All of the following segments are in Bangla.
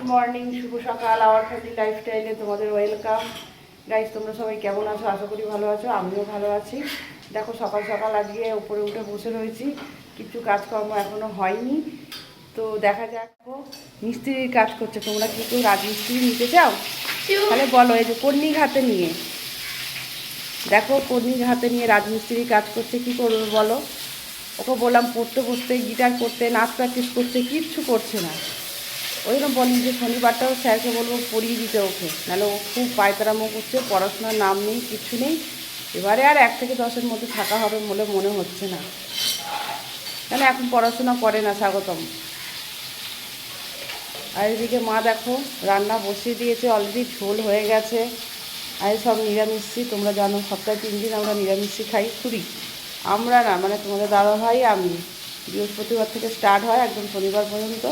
গুড মর্নিং, শুভ সকাল। আওয়ার ফ্যামিলি লাইফস্টাইলে তোমাদের ওয়েলকাম। গাইজ, তোমরা সবাই কেমন আছো? আশা করি ভালো আছো, আমিও ভালো আছি। দেখো, সকাল সকাল আজকে উপরে উঠে বসে রয়েছি, কিছু কাজকর্ম এখনো হয়নি। তো দেখা যাক, মিস্ত্রির কাজ করছে। তোমরা কি কেউ রাজমিস্ত্রি নিতে চাও? তাহলে বলো। এই যে কর্নিক হাতে নিয়ে, দেখো কর্নিক হাতে নিয়ে রাজমিস্ত্রি কাজ করছে। কি করবে বলো? ওকে বললাম পড়তে বসতে, গিটার করতে, নাচ প্র্যাকটিস করতে, কিচ্ছু করছে না। ওই জন্য বলি যে শনিবারটাও স্যারকে বলবো পড়িয়ে দিতে ওকে, নাহলে ও খুব পায়তারামো করছে, পড়াশোনার নাম নেই, কিচ্ছু নেই। এবারে আর 1 থেকে 10-এর মধ্যে থাকা হবে বলে মনে হচ্ছে না, কেন এখন পড়াশোনা করে না স্বাগতম। আর এদিকে মা দেখো রান্না বসিয়ে দিয়েছে, অলরেডি ঝোল হয়ে গেছে। আর সব নিরামিষই, তোমরা জানো সপ্তাহে 3 দিন আমরা নিরামিষই খাই। ছুরি আমরা না, মানে তোমাদের দাদাভাই আমি, বৃহস্পতিবার থেকে স্টার্ট হয় একদম শনিবার পর্যন্ত।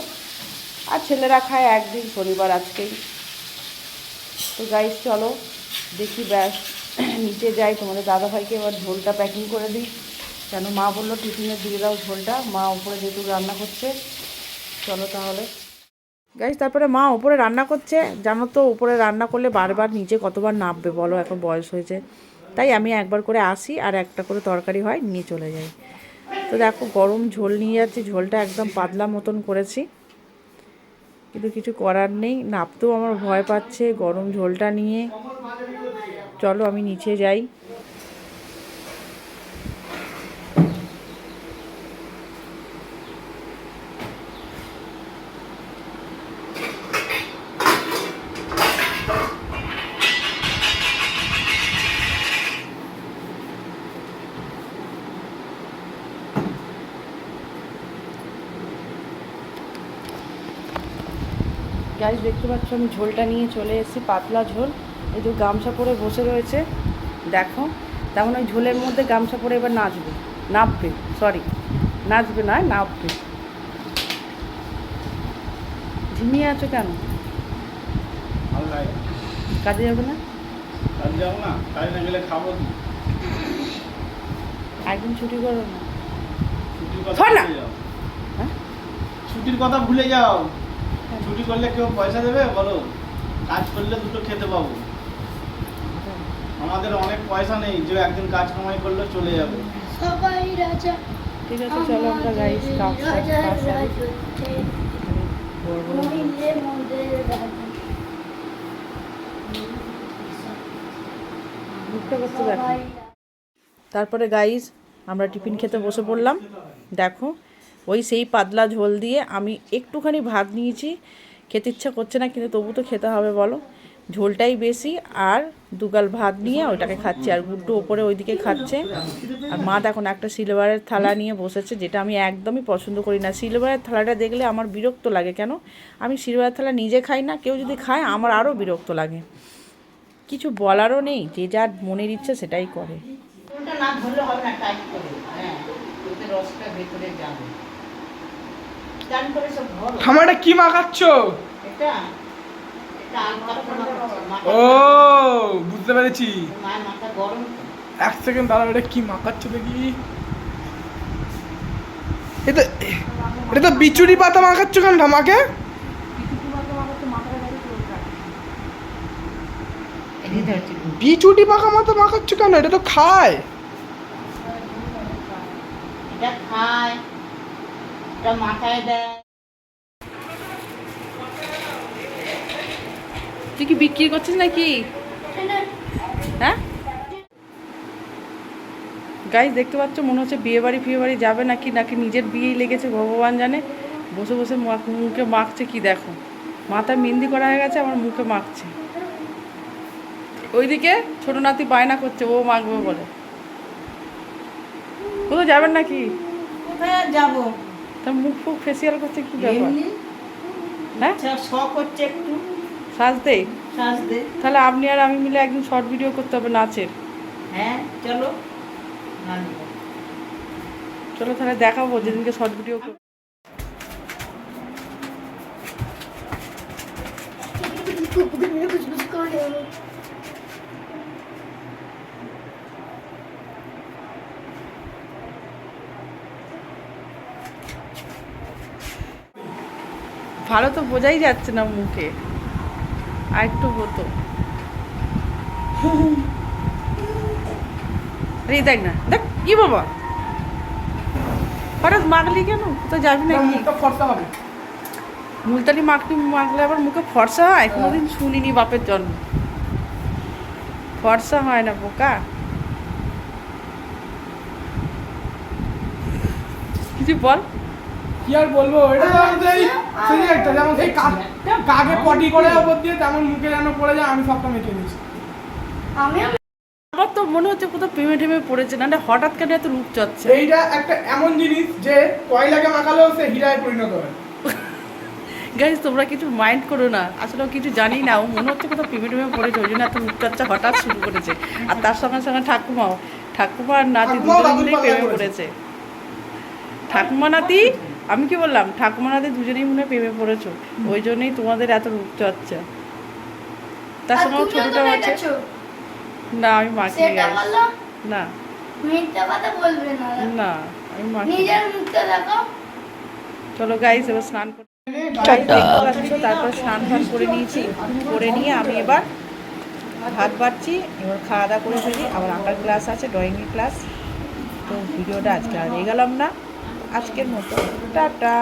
আর ছেলেরা খায় একদিন, শনিবার আজকেই। তো গাইস চলো দেখি, ব্যাস নিচে যাই, তোমাদের দাদাভাইকে এবার ঝোলটা প্যাকিং করে দিই। কেন মা বললো টিফিনে দিয়ে দাও ঝোলটা, মা উপরে যেহেতু রান্না করছে। চলো তাহলে গাইস, তারপরে মা উপরে রান্না করছে। জানো তো উপরে রান্না করলে বারবার নিচে কতবার নামবে বলো, এখন বয়স হয়েছে। তাই আমি একবার করে আসি, আর একটা করে তরকারি হয় নিয়ে চলে যাই। তো দেখো গরম ঝোল নিয়ে যাচ্ছি, ঝোলটা একদম পাতলা মতন করেছি, কিন্তু কিছু করার নেই, নাপতেও আমার ভয় পাচ্ছে গরম ঝোলটা নিয়ে। চলো আমি নিচে যাই। গাইস দেখতে পাচ্ছ আমি ঝোলটা নিয়ে চলে এসেছি, পাতলা ঝোল। এই যে গামছা পরে বসে রয়েছে দেখো, তেমন ওই ঝোলের মধ্যে গামছা পরে এবার নাববে, নাচবে না, নাববে। ঝিমিয়ে আছো কেন? কাজে যাবে না? কাজে না গেলে খাবো কি? একদিন ছুটি করো না। ছুটির কথা ভুলে যাও। ছুটি করলে কেউ পয়সা দেবে বলো? কাজ করলে দুটো খেতে পাবো। আমাদের অনেক পয়সা নেই যে একদিন কাজ কামাই করলে চলে যাবে। সবাই রাজা। ঠিক আছে চলো আমরা গাইস তারপরে গাইস আমরা টিফিন খেতে বসে পড়লাম। দেখো ওই সেই পাতলা ঝোল দিয়ে আমি একটুখানি ভাত নিয়েছি, খেতে ইচ্ছা করছে না কিন্তু তবু তো খেতে হবে বলো। ঝোলটাই বেশি, আর 2 গাল ভাত নিয়ে ওইটাকে খাচ্ছি, আর গুড্ডু ওপরে ওইদিকে খাচ্ছে। আর মা দেখুন একটা সিলভারের থালা নিয়ে বসেছে, যেটা আমি একদমই পছন্দ করি না। সিলভারের থালাটা দেখলে আমার বিরক্ত লাগে। কেন? আমি সিলভারের থালা নিজে খাই না, কেউ যদি খায় আমার আরও বিরক্ত লাগে। কিছু বলারও নেই, যে যার মনের ইচ্ছে সেটাই করে। খামারটা কি মাখাচ্ছ? ও বুঝতে পেরেছি। 1 সেকেন্ড দাঁড়াও, এটা কি মাখাচ্ছ দেখি। এটা তো বিচুরি পাতা মাখাচ্ছ কেন ঠামাকে? বিচুটি পাকা মতো মাখাচ্ছ কেন? এটা তো খায়। মাথায় দেয়। তুই কি বিক্রি করছিস নাকি? হ্যাঁ গাইস দেখতে পাচ্ছ, মনে হচ্ছে বিয়ে বাড়ি যাবে নাকি নিজের বিয়েই লেগেছে, ভগবান জানে। বসে বসে মুখে মাখছে, কি দেখো মাথায় মেহেন্দি করা হয়ে গেছে, আমার মুখে মাখছে। ওইদিকে ছোট নাতি বায়না করছে, ও মাখবে বলে। কোথাও যাবেন নাকি? কোথায় যাবো? তার মুখ ফুক ফেসিয়াল করছে, কি ব্যাপার? হ্যাঁ শখ হচ্ছে একটু সাজতে। সাজতে। তাহলে আপনি আর আমি মিলে একদিন শর্ট ভিডিও করতে হবে নাচের। হ্যাঁ চলো চলো তাহলে দেখাবো যেদিনকে শর্ট ভিডিও করবো। ভালো তো বোঝাই যাচ্ছে না মুখে, আর একটু হতো। আরে দেখ না, দেখ কি বাবা হঠাৎ মাগলি কেন, কোথাও যাবি না কি? মুখটা ফর্সা হবে। মুলতানি মাগলে আবার মুখে ফর্সা হয়? কোনোদিন শুনিনি বাপের জন্ম, ফর্সা হয় না বোকা। কিছু বল। কি আর বলবো, এটা তো সেই একটা যেমন সেই কাকে পটি করে ওপর দিয়ে তেমন মুখে যেন পড়ে যায়, আমি সবটা মেখে নিয়েছি। আমার তো মনে হচ্ছে কোথাও প্রেমে টেমে পড়েছে, না হঠাৎ কেন এত রূপ চচ্ছে। এইটা একটা এমন জিনিস যে কয়লাকে মাখালেও সে হীরায় পরিণত হয়। গাইজ তোমরা কিছু মাইন্ড করো না, আসলে ও কিছু জানি না, ও মনে হচ্ছে কোথাও প্রেমে টেমে পড়েছে, ওই জন্য এত রূপ চর্চা হঠাৎ শুরু করেছে। আর তার সঙ্গে সঙ্গে ঠাকুমা আর নাতি দুজন মিলেই প্রেমে পড়েছে। ঠাকুমা নাতি, আমি কি বললাম, ঠাকুমা নাতি দুজনেই মনে হয় প্রেমে পড়েছো, ওই জন্যই তোমাদের এত রূপ চর্চা। তার সঙ্গে আমার ছোটটাও আছে। না আমি মাখি সেটা বলো, না মিথ্যা কথা বলবে না। না আমি মাখি। নিজের মুখটা দেখো। চলো গাইস এবার স্নান করতে। Guys, দেখতে পাচ্ছ, তারপর স্নান ফান করে নিয়েছি, করে নিয়ে আমি এবার ভাত বাড়ছি, এবার খাওয়া দাওয়া করে ফেলি, আবার আঁকার ক্লাস আছে, ড্রয়িংয়ের ক্লাস। তো ভিডিওটা আজকে আর এগোলাম না, আজকের মতো টাটা।